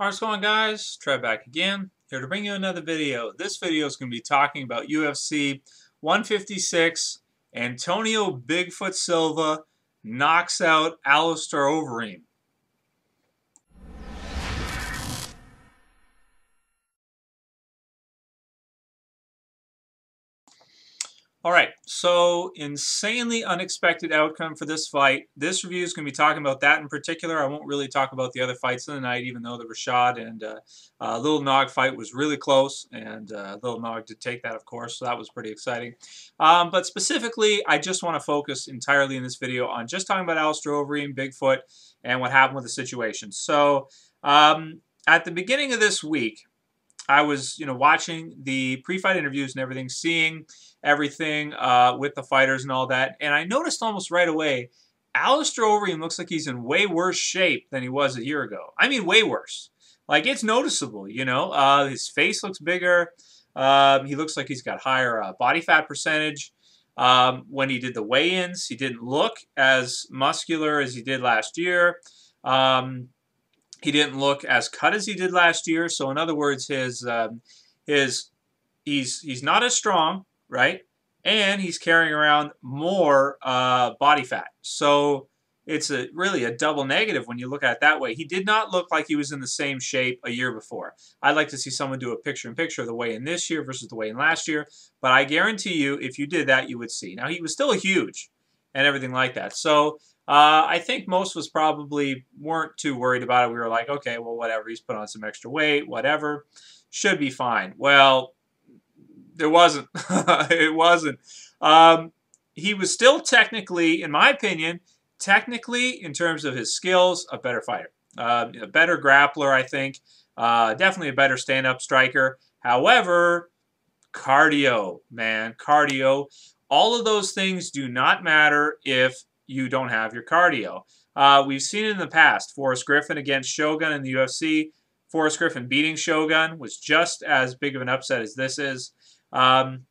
How's it going, guys? Trev back again, here to bring you another video. This video is going to be talking about UFC 156. Antonio Big Foot Silva knocks out Alistair Overeem. Alright, so insanely unexpected outcome for this fight. This review is going to be talking about that in particular. I won't really talk about the other fights of the night, even though the Rashad and Little Nog fight was really close, and Little Nog did take that, of course, so that was pretty exciting. But specifically, I just want to focus entirely in this video on just talking about Alistair Overeem, Bigfoot, and what happened with the situation. So, at the beginning of this week, I was, watching the pre-fight interviews and everything, seeing everything with the fighters and all that, and I noticed almost right away, Alistair Overeem looks like he's in way worse shape than he was a year ago. I mean, way worse. Like, it's noticeable, his face looks bigger. He looks like he's got higher body fat percentage. When he did the weigh-ins, he didn't look as muscular as he did last year. He didn't look as cut as he did last year. So in other words, he's not as strong, right? And he's carrying around more body fat. So it's really a double negative when you look at it that way. He did not look like he was in the same shape a year before. I'd like to see someone do a picture-in-picture of the weigh-in this year versus the weigh-in last year. But I guarantee you, if you did that, you would see. Now, he was still huge and everything like that. So I think most of us probably weren't too worried about it. We were like, okay, well, whatever. He's put on some extra weight, whatever. Should be fine. Well, there wasn't. It wasn't. He was still technically, in my opinion, in terms of his skills, a better fighter. A better grappler, I think. Definitely a better stand-up striker. However, cardio, man, cardio. All of those things do not matter if you don't have your cardio. We've seen it in the past. Forrest Griffin against Shogun in the UFC. Forrest Griffin beating Shogun was just as big of an upset as this is. And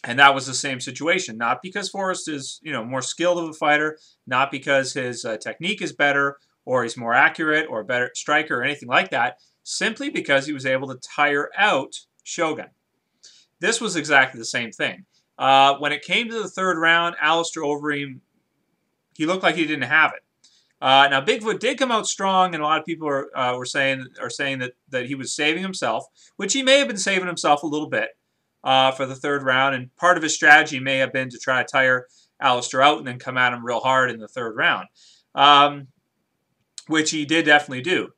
that was the same situation. Not because Forrest is, more skilled of a fighter, not because his technique is better, or he's more accurate, or a better striker, or anything like that. Simply because he was able to tire out Shogun. This was exactly the same thing. When it came to the third round, Alistair Overeem, he looked like he didn't have it. Now, Bigfoot did come out strong, and a lot of people are saying that he was saving himself, which he may have been saving himself a little bit for the third round, and part of his strategy may have been to try to tire Alistair out and then come at him real hard in the third round, which he did definitely do.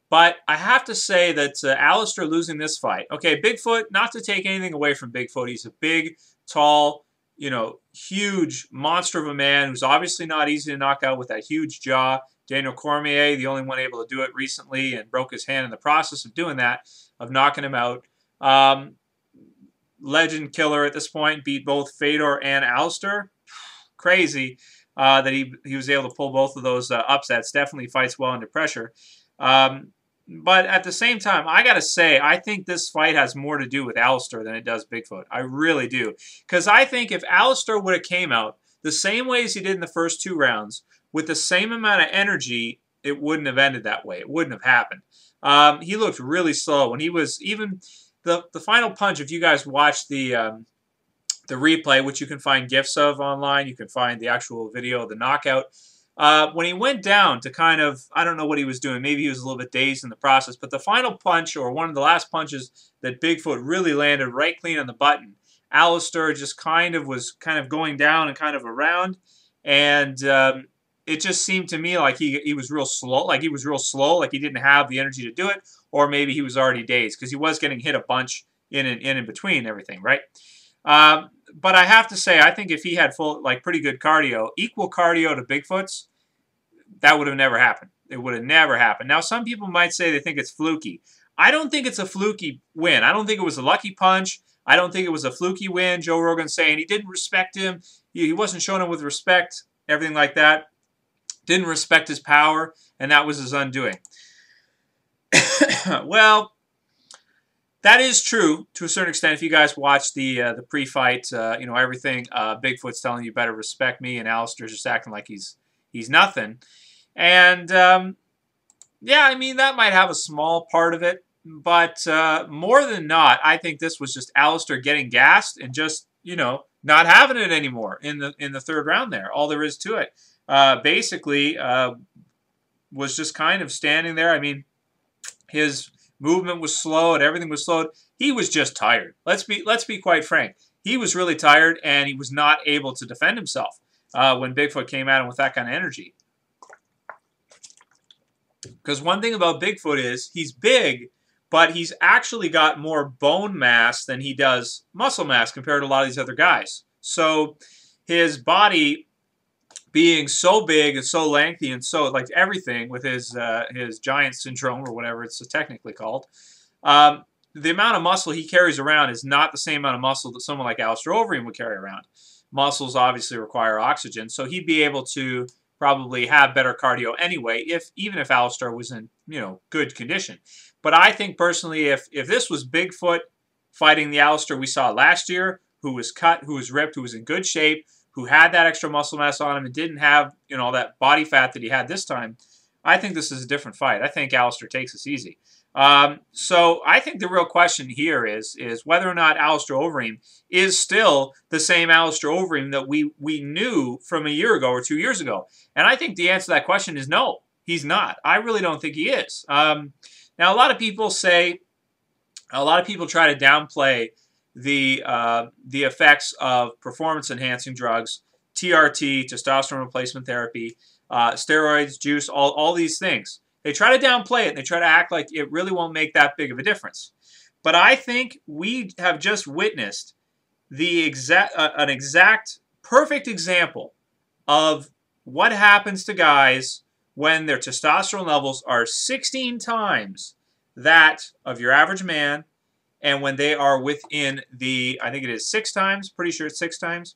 But I have to say that Alistair losing this fight, okay, Bigfoot, not to take anything away from Bigfoot, he's a big, tall, huge monster of a man who's obviously not easy to knock out with that huge jaw. Daniel Cormier, the only one able to do it recently, and broke his hand in the process of doing that, of knocking him out. Legend killer at this point, beat both Fedor and Alistair. Crazy that he was able to pull both of those upsets. Definitely fights well under pressure. But at the same time, I got to say, I think this fight has more to do with Alistair than it does Bigfoot. I really do. Because I think if Alistair would have came out the same way as he did in the first two rounds, with the same amount of energy, it wouldn't have ended that way. It wouldn't have happened. He looked really slow. When he was even the final punch, if you guys watch the replay, which you can find GIFs of online, you can find the actual video of the knockout. When he went down to kind of, I don't know what he was doing. Maybe he was a little bit dazed in the process. But the final punch, or one of the last punches that Bigfoot really landed right clean on the button, Alistair just was going down and kind of around. And it just seemed to me like he was real slow. Like he didn't have the energy to do it. Or maybe he was already dazed because he was getting hit a bunch in between and everything, right? But I have to say, I think if he had pretty good cardio, equal cardio to Bigfoot's, that would have never happened. It would have never happened. Now, some people might say they think it's fluky. I don't think it's a fluky win. I don't think it was a lucky punch. I don't think it was a fluky win. Joe Rogan's saying he didn't respect him. He wasn't showing him with respect, everything like that. Didn't respect his power, and that was his undoing. Well, that is true to a certain extent. If you guys watch the pre-fight, everything, Bigfoot's telling you better respect me, and Alistair's just acting like he's nothing. And Yeah, I mean, that might have a small part of it. But more than not, I think this was just Alistair getting gassed and just, not having it anymore in the third round there. All there is to it. Basically, was just kind of standing there. I mean, his movement was slow and everything was slowed. He was just tired. Let's be quite frank. He was really tired and he was not able to defend himself when Bigfoot came at him with that kind of energy. Because one thing about Bigfoot is he's big, but he's actually got more bone mass than he does muscle mass compared to a lot of these other guys. So his body being so big and so lengthy and so like everything with his giant syndrome or whatever it's technically called, the amount of muscle he carries around is not the same amount of muscle that someone like Alistair Overeem would carry around. Muscles obviously require oxygen, so he'd be able to probably have better cardio anyway, even if Alistair was in good condition. But I think personally, if this was Bigfoot fighting the Alistair we saw last year, who was cut, who was ripped, who was in good shape, who had that extra muscle mass on him and didn't have that body fat that he had this time, I think this is a different fight. I think Alistair takes this easy. So I think the real question here is whether or not Alistair Overeem is still the same Alistair Overeem that we knew from a year ago or 2 years ago. And I think the answer to that question is no, he's not. I really don't think he is. Now, a lot of people try to downplay the effects of performance-enhancing drugs, TRT, testosterone replacement therapy, steroids, juice, all these things. They try to downplay it, and they try to act like it really won't make that big of a difference. But I think we have just witnessed an exact perfect example of what happens to guys when their testosterone levels are 16 times that of your average man, and when they are within the, I think it is 6 times, pretty sure it's 6 times,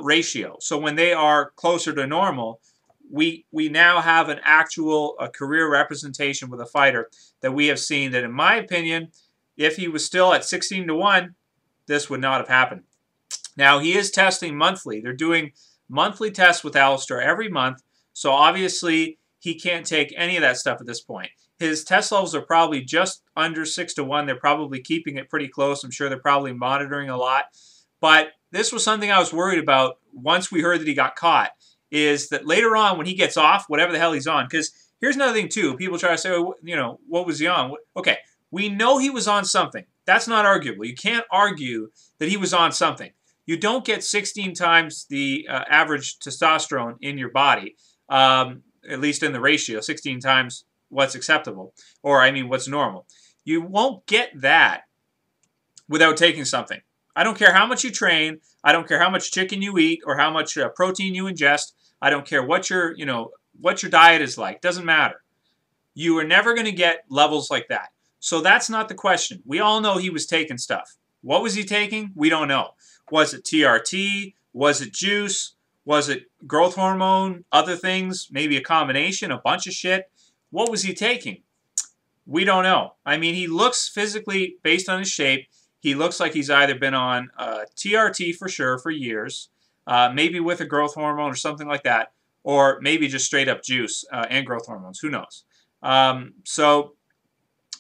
ratio. So when they are closer to normal, we now have an actual career representation with a fighter that we have seen that, in my opinion, if he was still at 16-1, this would not have happened. Now, he is testing monthly. They're doing monthly tests with Alistair every month, so obviously he can't take any of that stuff at this point. His test levels are probably just under 6-1. They're probably keeping it pretty close. I'm sure they're probably monitoring a lot. But this was something I was worried about once we heard that he got caught, is that later on when he gets off, whatever the hell he's on, because here's another thing too. People try to say, what was he on? Okay, we know he was on something. That's not arguable. You can't argue that he was on something. You don't get 16 times the average testosterone in your body, at least in the ratio, 16 times what's acceptable, or I mean what's normal. You won't get that without taking something. I don't care how much you train. I don't care how much chicken you eat or how much protein you ingest. I don't care what your diet is like. Doesn't matter. You are never going to get levels like that. So that's not the question. We all know he was taking stuff. What was he taking? We don't know. Was it TRT? Was it juice? Was it growth hormone? Other things? Maybe a combination, a bunch of shit. What was he taking? We don't know. I mean, he looks physically, based on his shape, he looks like he's either been on TRT for sure for years, maybe with a growth hormone or something like that, or maybe just straight up juice and growth hormones. Who knows? So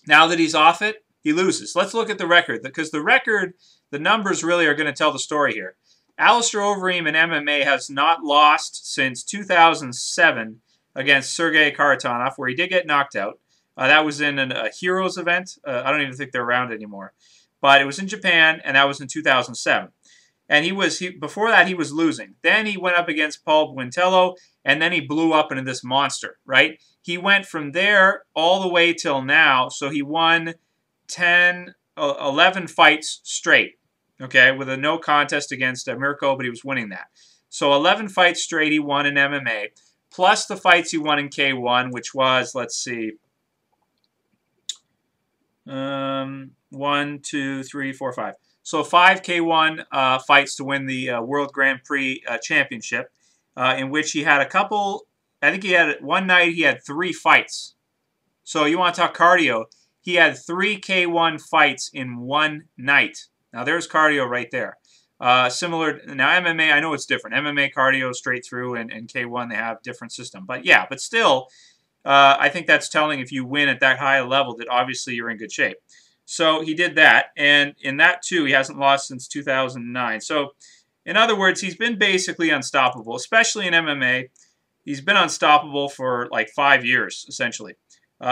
now that he's off it, he loses. Let's look at the record, because the numbers really are going to tell the story here. Alistair Overeem in MMA has not lost since 2007 against Sergey Kharitonov, where he did get knocked out. That was in a Heroes event. I don't even think they're around anymore. But it was in Japan, and that was in 2007. And before that, he was losing. Then he went up against Paul Buentello, and then he blew up into this monster, right? He went from there all the way till now, so he won 11 fights straight, okay, with a no contest against Mirko, but he was winning that. So 11 fights straight he won in MMA, plus the fights he won in K1, which was, let's see, 1, 2, 3, 4, 5. So 5 K1 fights to win the World Grand Prix Championship, in which he had a couple, I think he had, one night he had 3 fights. So you want to talk cardio, he had 3 K1 fights in one night. Now there's cardio right there. Similar, now MMA, I know it's different. MMA cardio straight through, and K1 they have different system. But yeah, but still, I think that's telling if you win at that high a level that obviously you're in good shape. So he did that, and in that too, he hasn't lost since 2009. So in other words, he's been basically unstoppable, especially in MMA. He's been unstoppable for like 5 years, essentially,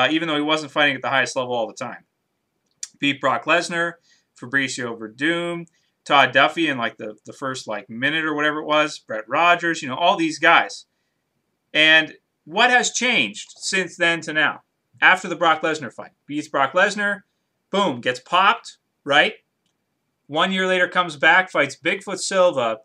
even though he wasn't fighting at the highest level all the time. Beat Brock Lesnar, Fabricio Verdum, Todd Duffy in like the first like minute or whatever it was, Brett Rogers, all these guys. And what has changed since then to now? After the Brock Lesnar fight, beats Brock Lesnar, boom, gets popped, right? 1 year later comes back, fights Big Foot Silva,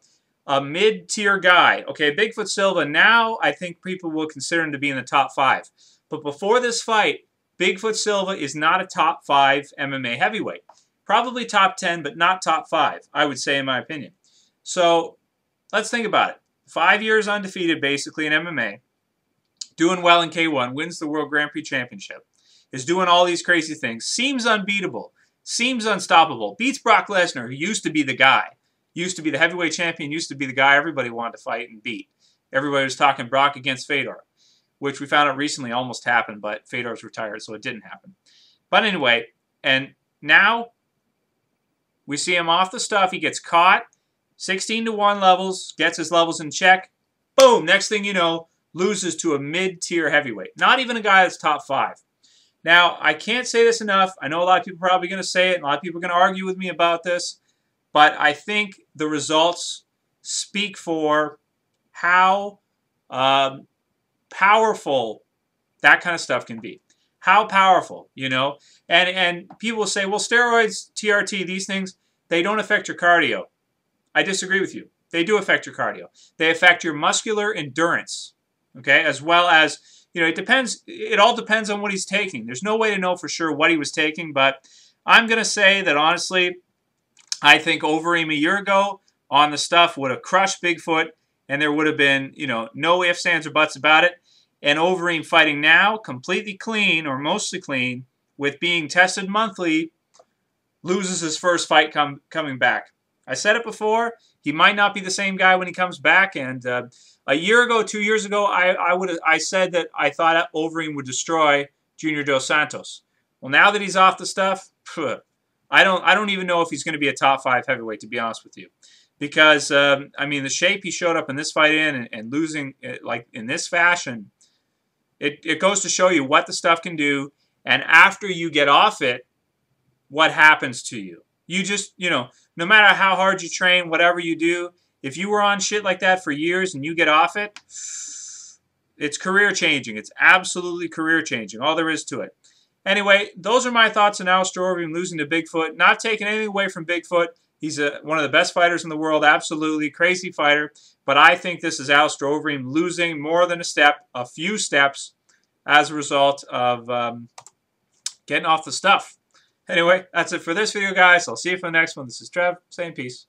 a mid-tier guy. Okay, Big Foot Silva, now I think people will consider him to be in the top 5. But before this fight, Big Foot Silva is not a top 5 MMA heavyweight. Probably top 10, but not top 5, I would say, in my opinion. So let's think about it. 5 years undefeated, basically, in MMA. Doing well in K1, wins the World Grand Prix Championship. Is doing all these crazy things. Seems unbeatable. Seems unstoppable. Beats Brock Lesnar, who used to be the guy. Used to be the heavyweight champion. Used to be the guy everybody wanted to fight and beat. Everybody was talking Brock against Fedor, which we found out recently almost happened, but Fedor's retired, so it didn't happen. But anyway, and now we see him off the stuff. He gets caught. 16-1 levels. Gets his levels in check. Boom. Next thing you know, loses to a mid-tier heavyweight. Not even a guy that's top 5. Now, I can't say this enough. I know a lot of people are probably going to say it, and a lot of people are going to argue with me about this, but I think the results speak for how powerful that kind of stuff can be. How powerful, And people will say, well, steroids, TRT, these things, they don't affect your cardio. I disagree with you. They do affect your cardio. They affect your muscular endurance, okay, as well as, it depends. It all depends on what he's taking. There's no way to know for sure what he was taking, but I'm going to say that, honestly, I think Overeem a year ago on the stuff would have crushed Bigfoot, and there would have been, no ifs, ands, or buts about it. And Overeem fighting now, completely clean, or mostly clean, with being tested monthly, loses his first fight coming back. I said it before, he might not be the same guy when he comes back, and a year ago, 2 years ago, I said that I thought Overeem would destroy Junior Dos Santos. Well, now that he's off the stuff, I don't even know if he's going to be a top 5 heavyweight, to be honest with you, because I mean, the shape he showed up in this fight in and losing like in this fashion, it goes to show you what the stuff can do, and after you get off it, what happens to you. You just, no matter how hard you train, whatever you do, if you were on shit like that for years and you get off it, it's career changing. It's absolutely career changing. All there is to it. Anyway, those are my thoughts on Alistair Overeem losing to Bigfoot. Not taking anything away from Bigfoot. He's one of the best fighters in the world. Absolutely crazy fighter. But I think this is Alistair Overeem losing more than a step, a few steps, as a result of getting off the stuff. Anyway, that's it for this video, guys. I'll see you for the next one. This is Trev, saying peace.